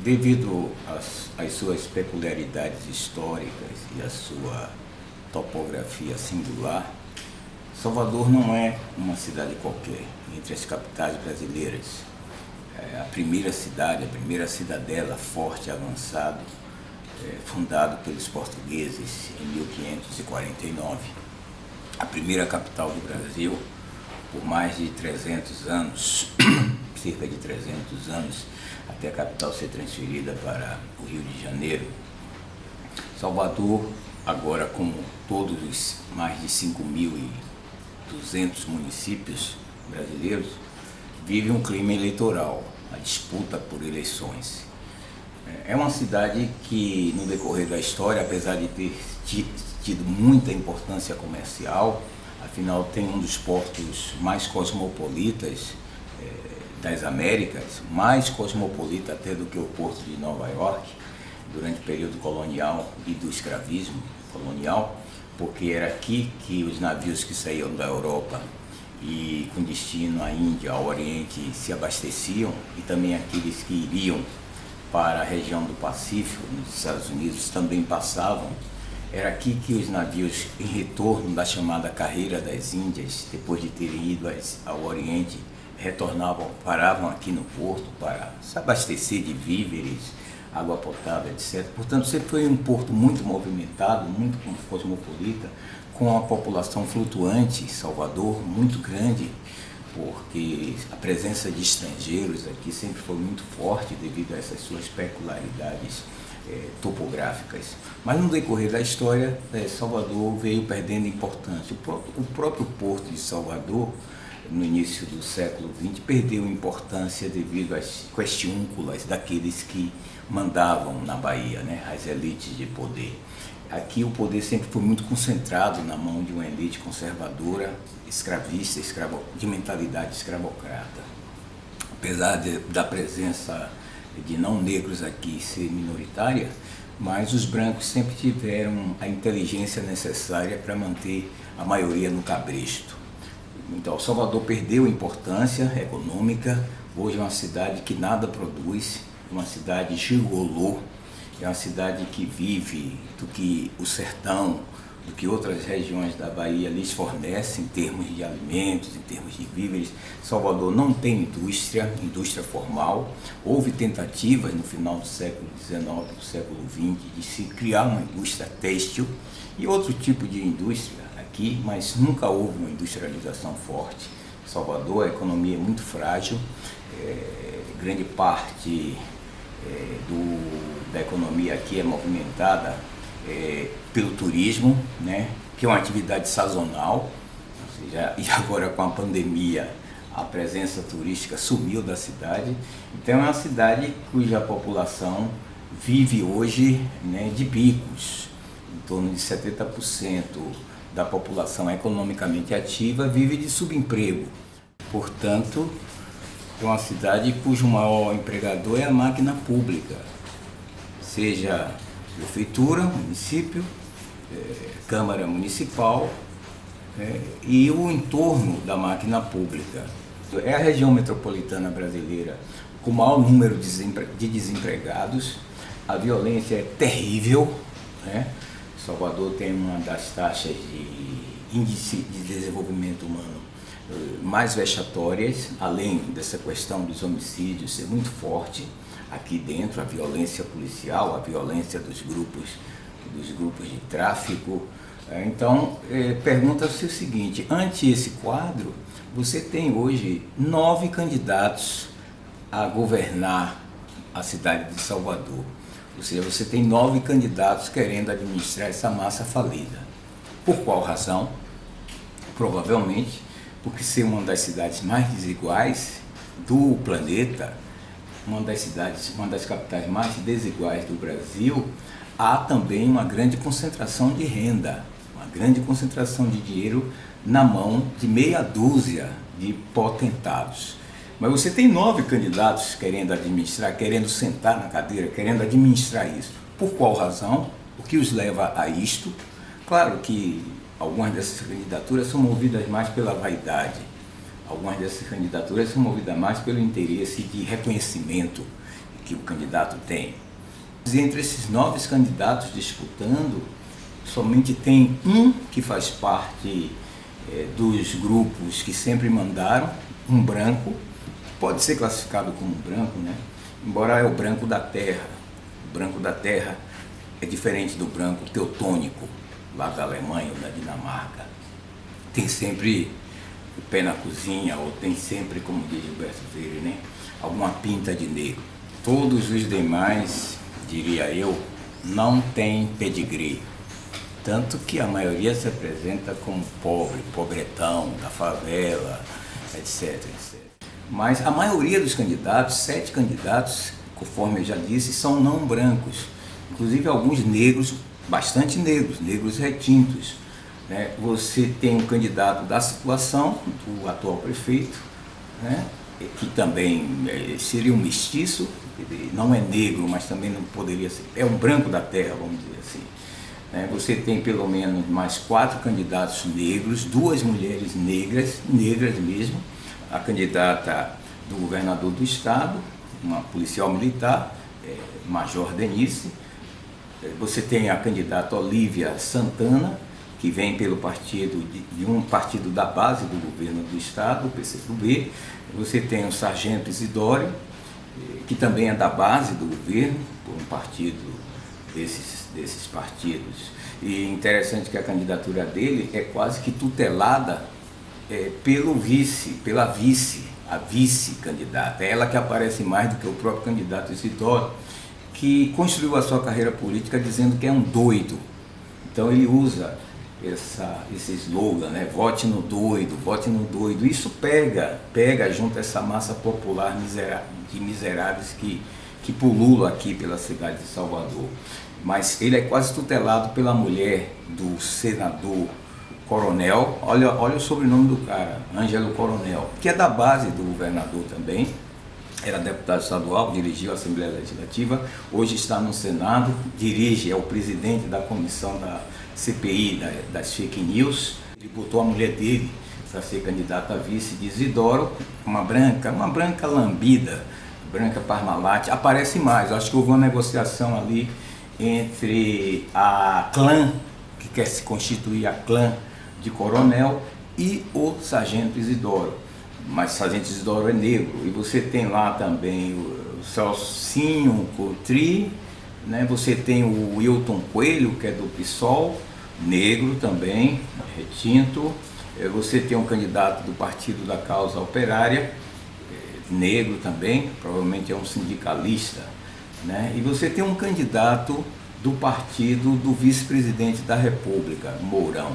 Devido às suas peculiaridades históricas e à sua topografia singular, Salvador não é uma cidade qualquer entre as capitais brasileiras. É a primeira cidade, a primeira cidadela forte e avançada, fundada pelos portugueses em 1549. A primeira capital do Brasil por mais de 300 anos, cerca de 300 anos, até a capital ser transferida para o Rio de Janeiro. Salvador, agora com todos os mais de 5.200 municípios brasileiros, vive um clima eleitoral, a disputa por eleições. É uma cidade que, no decorrer da história, apesar de ter tido muita importância comercial, afinal tem um dos portos mais cosmopolitas das Américas, mais cosmopolita até do que o porto de Nova York, durante o período colonial e do escravismo colonial, porque era aqui que os navios que saíam da Europa e com destino à Índia, ao Oriente, se abasteciam, e também aqueles que iriam para a região do Pacífico, nos Estados Unidos, também passavam. Era aqui que os navios, em retorno da chamada Carreira das Índias, depois de terem ido ao Oriente, retornavam, paravam aqui no porto para se abastecer de víveres, água potável, etc. Portanto, sempre foi um porto muito movimentado, muito cosmopolita, com a população flutuante, Salvador, muito grande, porque a presença de estrangeiros aqui sempre foi muito forte devido a essas suas peculiaridades topográficas. Mas no decorrer da história, Salvador veio perdendo importância. O próprio porto de Salvador, no início do século XX, perdeu importância devido às questiúnculas daqueles que mandavam na Bahia, né? As elites de poder. Aqui o poder sempre foi muito concentrado na mão de uma elite conservadora, escravista, de mentalidade escravocrata. Apesar da presença de não negros aqui ser minoritária, mas os brancos sempre tiveram a inteligência necessária para manter a maioria no cabresto. Então, Salvador perdeu importância econômica, hoje é uma cidade que nada produz, uma cidade gigolô, é uma cidade que vive do que o sertão, do que outras regiões da Bahia lhes fornecem em termos de alimentos, em termos de víveres. Salvador não tem indústria formal. Houve tentativas no final do século XIX, do século XX, de se criar uma indústria têxtil e outro tipo de indústria aqui, mas nunca houve uma industrialização forte. Salvador, a economia é muito frágil, grande parte da economia aqui é movimentada pelo turismo, né, que é uma atividade sazonal, ou seja, e agora com a pandemia a presença turística sumiu da cidade. Então é uma cidade cuja população vive hoje, né, de bicos. Em torno de 70% da população economicamente ativa vive de subemprego. Portanto, é uma cidade cujo maior empregador é a máquina pública, seja prefeitura, município, Câmara Municipal e o entorno da máquina pública. É a região metropolitana brasileira com o maior número de desempregados, a violência é terrível, né? Salvador tem uma das taxas de índice de desenvolvimento humano mais vexatórias, além dessa questão dos homicídios ser muito forte aqui dentro, a violência policial, a violência dos grupos de tráfico. Então, pergunta-se o seguinte: ante esse quadro, você tem hoje 9 candidatos a governar a cidade de Salvador. Ou seja, você tem 9 candidatos querendo administrar essa massa falida. Por qual razão? Provavelmente porque ser uma das cidades mais desiguais do planeta, uma das capitais mais desiguais do Brasil, há também uma grande concentração de renda, uma grande concentração de dinheiro na mão de meia dúzia de potentados. Mas você tem 9 candidatos querendo administrar, querendo sentar na cadeira, querendo administrar isso. Por qual razão? O que os leva a isto? Claro que algumas dessas candidaturas são movidas mais pela vaidade, algumas dessas candidaturas são movidas mais pelo interesse de reconhecimento que o candidato tem. E entre esses 9 candidatos disputando, somente tem um que faz parte dos grupos que sempre mandaram, um branco, pode ser classificado como branco, né? Embora é o branco da terra. O branco da terra é diferente do branco teutônico, lá da Alemanha ou da Dinamarca. Tem sempre o pé na cozinha, ou tem sempre, como diz Gilberto Freire, né, alguma pinta de negro. Todos os demais, diria eu, não têm pedigree. Tanto que a maioria se apresenta como pobre, pobretão, da favela, etc, etc. Mas a maioria dos candidatos, 7 candidatos, conforme eu já disse, são não brancos. Inclusive alguns negros, bastante negros, negros retintos. Né? Você tem um candidato da situação, do atual prefeito, né? Que também seria um mestiço, ele não é negro, mas também não poderia ser, é um branco da terra, vamos dizer assim. Você tem pelo menos mais 4 candidatos negros, 2 mulheres negras, negras mesmo, a candidata do governador do estado, uma policial militar, Major Denise. Você tem a candidata Olívia Santana, que vem pelo partido de um partido da base do governo do estado, o PCdoB. Você tem o sargento Isidório, que também é da base do governo, por um partido desses partidos. E interessante que a candidatura dele é quase que tutelada pela a vice-candidata. É ela que aparece mais do que o próprio candidato Isidório, que construiu a sua carreira política dizendo que é um doido. Então ele usa esse slogan, né? Vote no doido, vote no doido. Isso pega junto essa massa popular de miseráveis que pululam aqui pela cidade de Salvador. Mas ele é quase tutelado pela mulher do senador Coronel, olha o sobrenome do cara, Ângelo Coronel, que é da base do governador também, era deputado estadual, dirigiu a Assembleia Legislativa, hoje está no Senado, é o presidente da comissão da CPI, das fake news. Ele botou a mulher dele para ser candidata a vice de Isidoro, uma branca lambida, branca Parmalat, aparece mais. Acho que houve uma negociação ali entre a clã, que quer se constituir a clã de Coronel, e o sargento Isidoro. Mas o sargento Isidoro é negro. E você tem lá também o Celcinho Coutri, né? Você tem o Wilton Coelho, que é do PSOL, negro também, retinto. Você tem um candidato do Partido da Causa Operária, negro também, provavelmente é um sindicalista, né? E você tem um candidato do partido do vice-presidente da República, Mourão,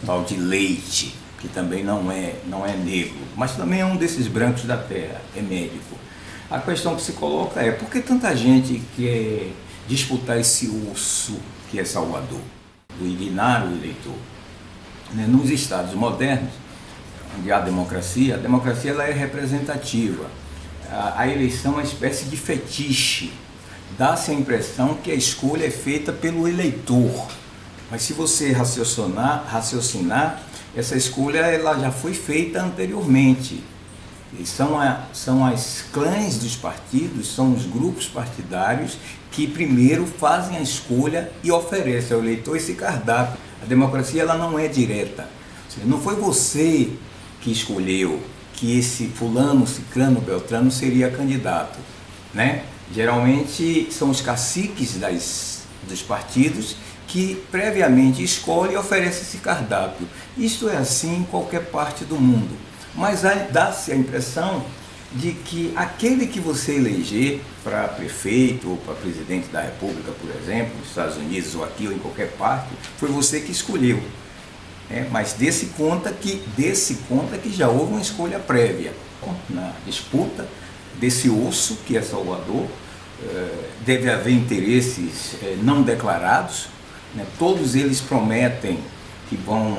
um tal de Leite, que também não é negro, mas também é um desses brancos da terra, é médico. A questão que se coloca é: por que tanta gente quer disputar esse osso que é Salvador, do ignaro eleitor? Nos estados modernos, onde há democracia, a democracia ela é representativa. A eleição é uma espécie de fetiche. Dá-se a impressão que a escolha é feita pelo eleitor. Mas se você raciocinar, essa escolha ela já foi feita anteriormente. E são as clãs dos partidos, são os grupos partidários que primeiro fazem a escolha e oferecem ao eleitor esse cardápio. A democracia ela não é direta. Ou seja, não foi você que escolheu que esse fulano, ciclano, beltrano seria candidato, né? Geralmente são os caciques dos partidos que previamente escolhem e oferecem esse cardápio. Isto é assim em qualquer parte do mundo. Mas dá-se a impressão de que aquele que você eleger para prefeito ou para presidente da República, por exemplo, nos Estados Unidos ou aqui ou em qualquer parte, foi você que escolheu. Mas desse conta que já houve uma escolha prévia. Na disputa desse osso que é Salvador, deve haver interesses não declarados, né? Todos eles prometem que vão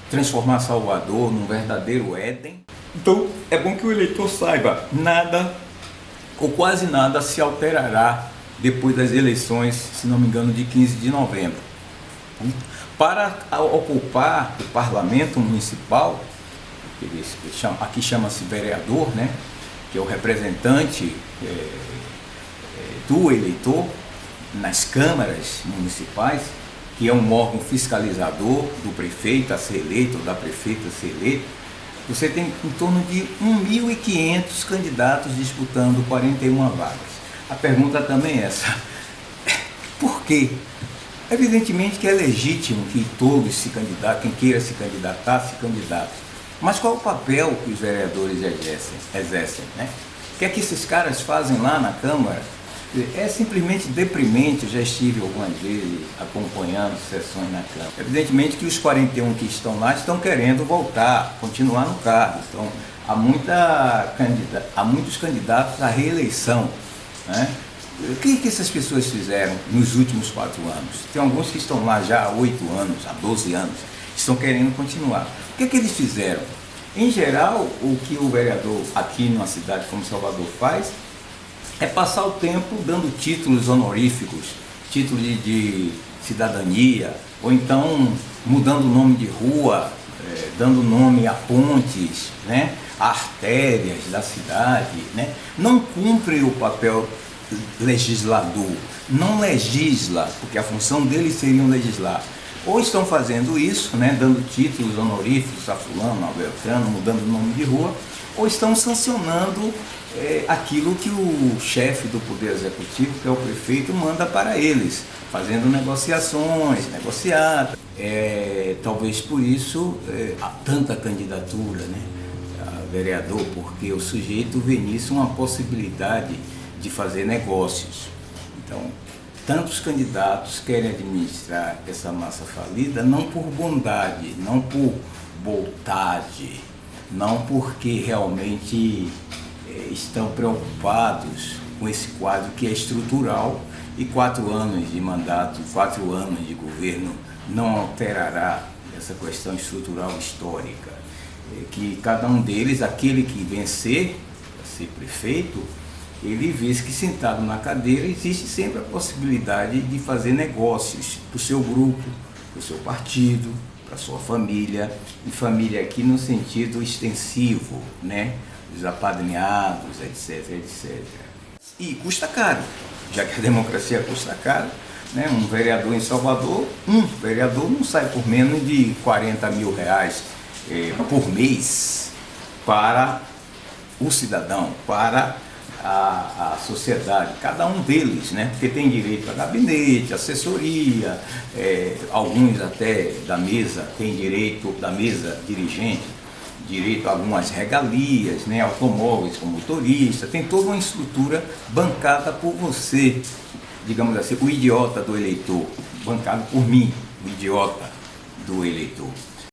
transformar Salvador num verdadeiro Éden. Então é bom que o eleitor saiba, nada ou quase nada se alterará depois das eleições, se não me engano, de 15 de novembro. Para ocupar o parlamento municipal, aqui chama-se vereador, né? Que é o representante do eleitor nas câmaras municipais, que é um órgão fiscalizador do prefeito a ser eleito ou da prefeita a ser eleito, você tem em torno de 1.500 candidatos disputando 41 vagas. A pergunta também é essa: por quê? Evidentemente que é legítimo que todos se candidatem, quem queira se candidatar, se candidate. Mas qual é o papel que os vereadores exercem, né? O que é que esses caras fazem lá na Câmara? É simplesmente deprimente. Eu já estive algumas vezes acompanhando sessões na Câmara. Evidentemente que os 41 que estão lá estão querendo voltar, continuar no cargo. Então, há muitos candidatos à reeleição, né? O que essas pessoas fizeram nos últimos 4 anos? Tem alguns que estão lá já há 8 anos, há 12 anos, estão querendo continuar. O que eles fizeram? Em geral, o que o vereador aqui numa cidade como Salvador faz é passar o tempo dando títulos honoríficos, títulos de cidadania, ou então mudando o nome de rua, dando nome a pontes, né, a artérias da cidade, né? Não cumpre o papel legislador, não legisla, porque a função deles seria legislar. Ou estão fazendo isso, né, dando títulos honoríficos a fulano, a beltrano, mudando o nome de rua, ou estão sancionando aquilo que o chefe do Poder Executivo, que é o prefeito, manda para eles, fazendo negociações, negociatas. Talvez por isso há tanta candidatura, né, a vereador, porque o sujeito vê nisso uma possibilidade de fazer negócios. Então, tantos candidatos querem administrar essa massa falida não por bondade, não por vontade, não porque realmente estão preocupados com esse quadro que é estrutural, e 4 anos de mandato, 4 anos de governo não alterará essa questão estrutural histórica. Que cada um deles, aquele que vencer para ser prefeito, ele vê que sentado na cadeira existe sempre a possibilidade de fazer negócios para o seu grupo, para o seu partido, para a sua família, e família aqui no sentido extensivo, né? Os apadrinhados, etc, etc. E custa caro, já que a democracia custa caro, né? Um vereador em Salvador, não sai por menos de 40 mil reais por mês para o cidadão, para a sociedade, cada um deles, né? Porque tem direito a gabinete, assessoria, alguns até da mesa, tem direito da mesa dirigente, direito a algumas regalias, né? Automóveis com motorista, tem toda uma estrutura bancada por você, digamos assim, o idiota do eleitor, bancado por mim, o idiota do eleitor.